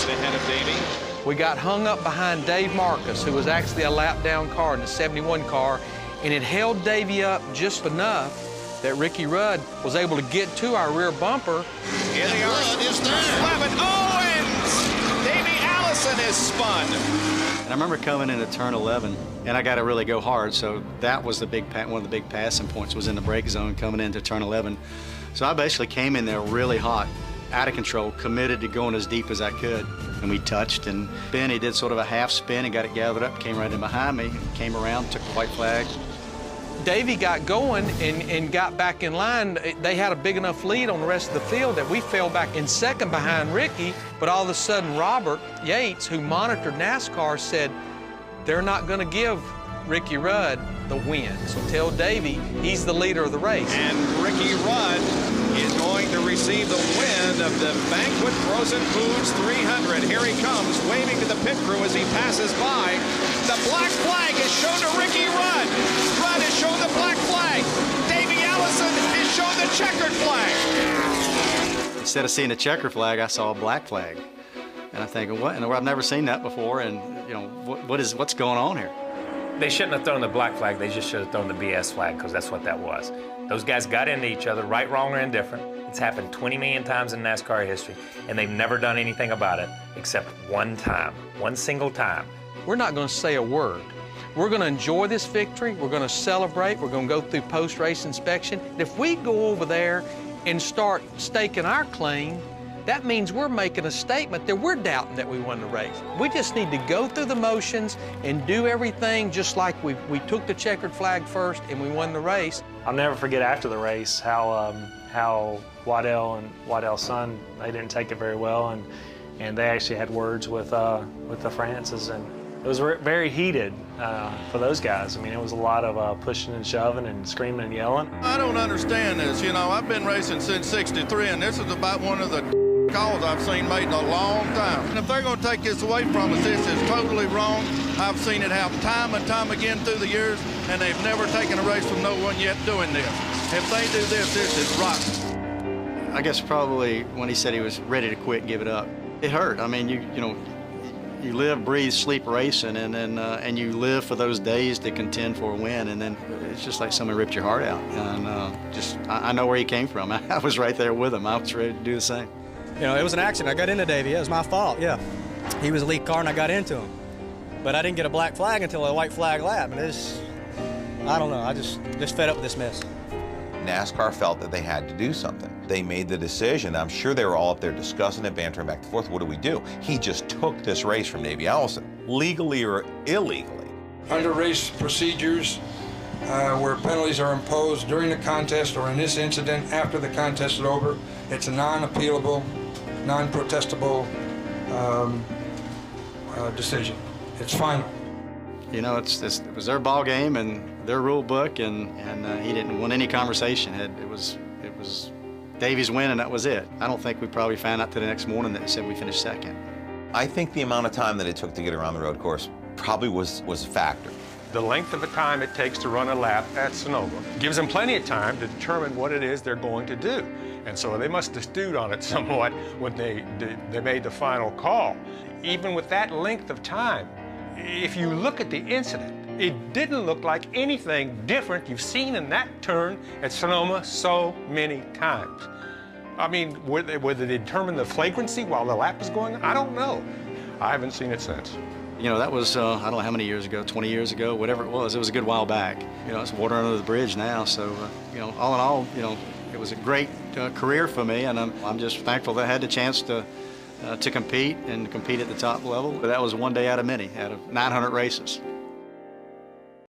Allison ahead of Davey. We got hung up behind Dave Marcus, who was actually a lap-down car in the 71 car, and it held Davey up just enough that Ricky Rudd was able to get to our rear bumper. In the Rudd is there. 11 Owens! Davey Allison is spun. And I remember coming into turn 11, and I got to really go hard, so that was the one of the big passing points was in the brake zone coming into turn 11. So I basically came in there really hot, out of control, committed to going as deep as I could. And we touched, and Benny did sort of a half spin and got it gathered up, came right in behind me, came around, took the white flag. Davey got going and got back in line. They had a big enough lead on the rest of the field that we fell back in second behind Ricky, but all of a sudden Robert Yates, who monitored NASCAR, said they're not going to give Ricky Rudd the win. So tell Davey he's the leader of the race. And Ricky Rudd is going to receive the win of the Banquet Frozen Foods 300. Here he comes, waving to the pit crew as he passes by. The black flag is shown to Ricky Rudd. Rudd is shown the black flag. Davey Allison is shown the checkered flag. Instead of seeing a checker flag, I saw a black flag. And I'm thinking, what in the world? I've never seen that before, and you know, what's going on here? They shouldn't have thrown the black flag. They just should have thrown the BS flag, because that's what that was. Those guys got into each other, right, wrong, or indifferent. It's happened 20 million times in NASCAR history, and they've never done anything about it except one time, one single time. We're not going to say a word. We're going to enjoy this victory. We're going to celebrate. We're going to go through post-race inspection. And if we go over there and start staking our claim, that means we're making a statement that we're doubting that we won the race. We just need to go through the motions and do everything just like we took the checkered flag first and we won the race. I'll never forget after the race how Waddell and Waddell's son, they didn't take it very well, and they actually had words with the Francis, and it was very heated for those guys. I mean, it was a lot of pushing and shoving and screaming and yelling. I don't understand this. You know, I've been racing since '63, and this is about one of the calls I've seen made in a long time. And if they're going to take this away from us, this is totally wrong. I've seen it happen time and time again through the years, and they've never taken a race from no one yet doing this. If they do this, this is rotten. I guess probably when he said he was ready to quit and give it up, it hurt. I mean, you know, you live, breathe, sleep racing, and then and you live for those days to contend for a win, and then it's just like someone ripped your heart out. And I know where he came from. I was right there with him. I was ready to do the same. You know, it was an accident. I got into Davey. It was my fault, yeah. He was a lead car, and I got into him. But I didn't get a black flag until a white flag lap. And I don't know. I just fed up with this mess. NASCAR felt that they had to do something. They made the decision. I'm sure they were all up there discussing it, bantering back and forth. What do we do? He just took this race from Davey Allison, legally or illegally. Under race procedures, where penalties are imposed during the contest or in this incident after the contest is over, it's a non-appealable, non-protestable decision. It's final. You know, it was their ball game and their rule book, and he didn't want any conversation. It was Davey's win, and that was it. I don't think we probably found out till the next morning that he said we finished second. I think the amount of time that it took to get around the road course probably was a factor. The length of the time it takes to run a lap at Sonoma gives them plenty of time to determine what it is they're going to do. And so they must have stewed on it somewhat when they made the final call. Even with that length of time, if you look at the incident, it didn't look like anything different you've seen in that turn at Sonoma so many times. I mean, were they determine the flagrancy while the lap was going on? I don't know. I haven't seen it since. You know, that was, I don't know how many years ago, 20 years ago, whatever it was a good while back. You know, it's water under the bridge now, so, you know, all in all, you know, it was a great career for me, and I'm just thankful that I had the chance to compete at the top level. But that was one day out of many, out of 900 races.